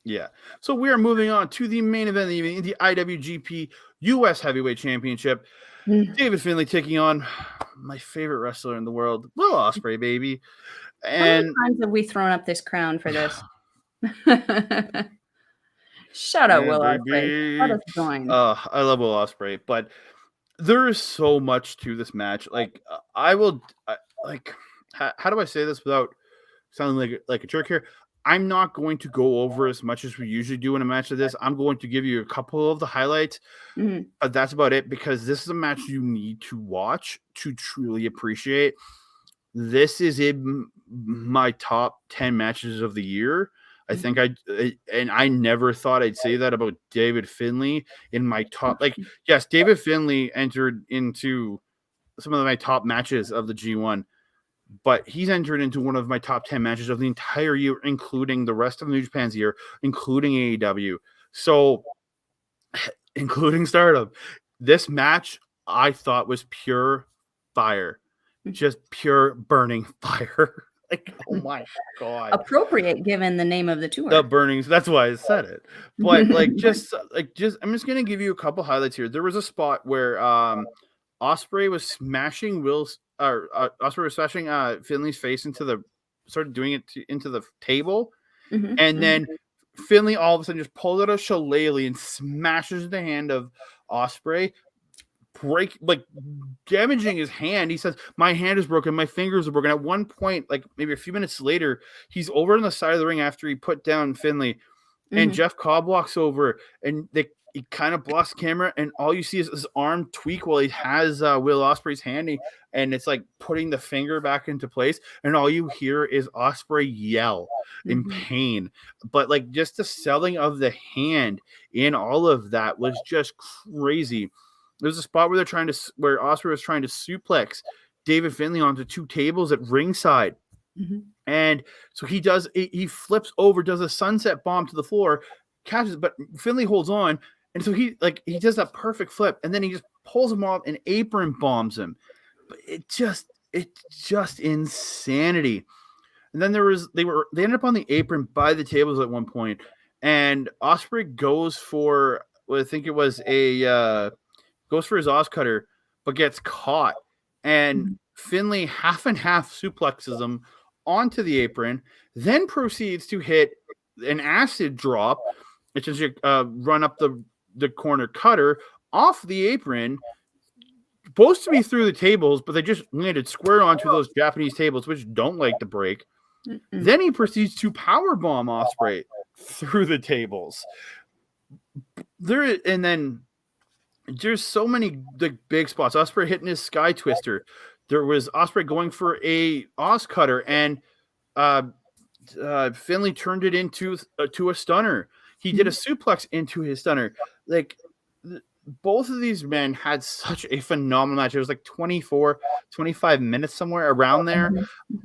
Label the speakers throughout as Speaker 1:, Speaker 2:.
Speaker 1: Yeah. So we are moving on to the main event of the evening, the IWGP US Heavyweight Championship. David Finlay taking on my favorite wrestler in the world, Will Ospreay, baby. And
Speaker 2: how many times have we thrown up this crown for this? Shout out Will Ospreay. Let us join.
Speaker 1: I love Will Ospreay, but there is so much to this match. Like, how do I say this without sounding like a jerk here? I'm not going to go over as much as we usually do in a match of this. I'm going to give you a couple of the highlights, but that's about it, because this is a match you need to watch to truly appreciate. This is in my top 10 matches of the year. I think I never thought I'd say that about David Finlay in my top. Like, yes, David Finlay entered into some of my top matches of the G1, but he's entered into one of my top 10 matches of the entire year, including the rest of New Japan's year, including AEW. So, including Stardom. This match I thought was pure fire. Just pure burning fire. Like, oh my God.
Speaker 2: Appropriate given the name of the tour.
Speaker 1: The burnings, that's why I said it. But I'm just gonna give you a couple highlights here. There was a spot where Ospreay was smashing Finlay's face into the table, and then Finlay all of a sudden just pulled out a shillelagh and smashes the hand of Ospreay, damaging his hand. He says, "My hand is broken, my fingers are broken." At one point, like maybe a few minutes later, he's over on the side of the ring after he put down Finlay, and Jeff Cobb walks over, and he kind of blocks the camera, and all you see is his arm tweak while he has Will Ospreay's hand, and it's like putting the finger back into place, and all you hear is Ospreay yell in pain. But like, just the selling of the hand in all of that was just crazy. There's a spot where where Ospreay was trying to suplex David Finlay onto two tables at ringside. And so he flips over, does a sunset bomb to the floor, catches it, but Finlay holds on. And so he does that perfect flip, and then he just pulls him off and apron bombs him. But it's just insanity. And then they ended up on the apron by the tables at one point, and Ospreay goes for his Oz cutter, but gets caught, and Finlay half and half suplexes him onto the apron, then proceeds to hit an acid drop, which is run up the corner cutter off the apron, supposed to be through the tables, but they just landed square onto those Japanese tables, which don't like to break. Then he proceeds to powerbomb Ospreay through the tables. And then there's so many big spots. Ospreay hitting his Sky Twister. There was Ospreay going for a Oz cutter, and Finlay turned it into a stunner. He did a suplex into his stunner. Like, both of these men had such a phenomenal match. It was like 24, 25 minutes, somewhere around there.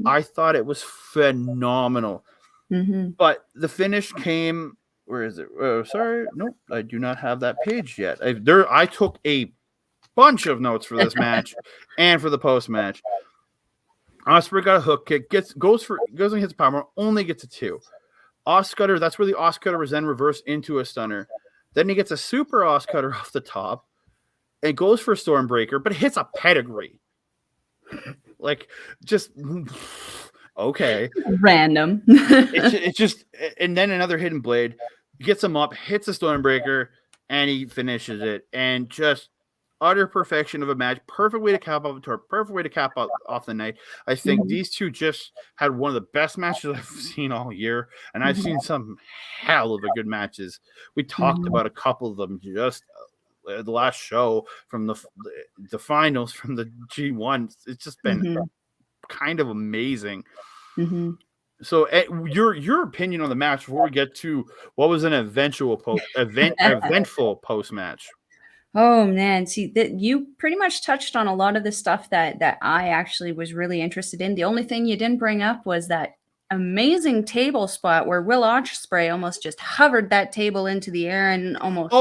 Speaker 1: I thought it was phenomenal. But the finish came. Where is it? Oh, sorry. Nope. I do not have that page yet. I took a bunch of notes for this match and for the post-match. Ospreay got a hook kick, goes and hits power, only gets a 2. Oscutter, that's where the Oscutter was then reversed into a stunner. Then he gets a super Oscutter off the top and goes for a Stormbreaker, but hits a pedigree. Like, just okay.
Speaker 2: Random.
Speaker 1: it's just, and then another hidden blade gets him up, hits a Stormbreaker, and he finishes it. And just utter perfection of a match. Perfect way to cap off the tour. Perfect way to cap off the night. I think these two just had one of the best matches I've seen all year, and I've seen some hell of a good matches. We talked about a couple of them just the last show from the finals from the G1. It's just been kind of amazing. So, your opinion on the match before we get to what was an eventful post match.
Speaker 2: Oh man, see that you pretty much touched on a lot of the stuff that I actually was really interested in. The only thing you didn't bring up was that amazing table spot where Will Ospreay almost just hovered that table into the air and almost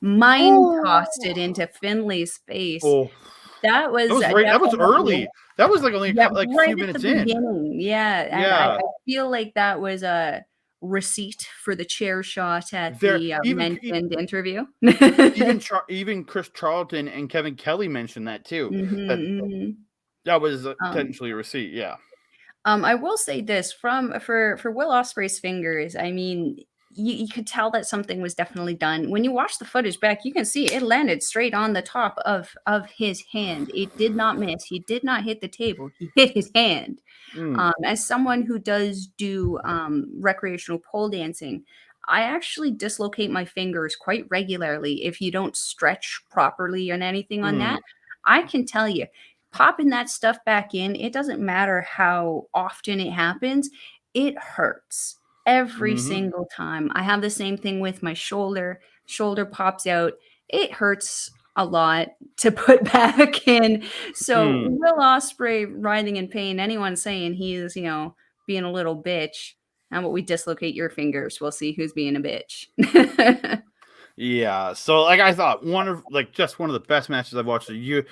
Speaker 2: mind tossed it into Finlay's face. That was
Speaker 1: early. That was like only like a few minutes in.
Speaker 2: Yeah, and I feel like that was receipt for the chair shot at
Speaker 1: There,
Speaker 2: the mentioned interview.
Speaker 1: even Chris Charlton and Kevin Kelly mentioned that too.
Speaker 2: Mhm,
Speaker 1: That was
Speaker 2: mhm.
Speaker 1: potentially a receipt. Yeah.
Speaker 2: I will say this for Will Ospreay's fingers. I mean, you could tell that something was definitely done. When you watch the footage back, you can see it landed straight on the top of his hand. It did not miss. He did not hit the table. He hit his hand. As someone who does do recreational pole dancing, I actually dislocate my fingers quite regularly if you don't stretch properly on anything on that. I can tell you, popping that stuff back in, it doesn't matter how often it happens, it hurts every single time. I have the same thing with my shoulder. Shoulder pops out. It hurts a lot to put back in. So Will Ospreay writhing in pain, anyone saying he's, being a little bitch, how about we dislocate your fingers? We'll see who's being a bitch.
Speaker 1: Yeah, so like I thought, one of the best matches I've watched. We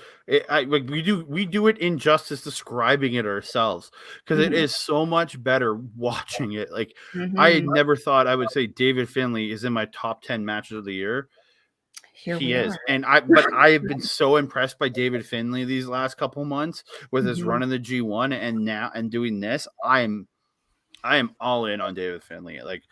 Speaker 1: do it injustice describing it ourselves because it
Speaker 2: Mhm.
Speaker 1: is so much better watching it. Like I had
Speaker 2: Mhm.
Speaker 1: never thought I would say David Finlay is in my top 10 matches of the year.
Speaker 2: Here
Speaker 1: He
Speaker 2: we
Speaker 1: is,
Speaker 2: are.
Speaker 1: and I have been so impressed by David Finlay these last couple months with his
Speaker 2: Mhm.
Speaker 1: run in the G1 and now and doing this. I am all in on David Finlay. Like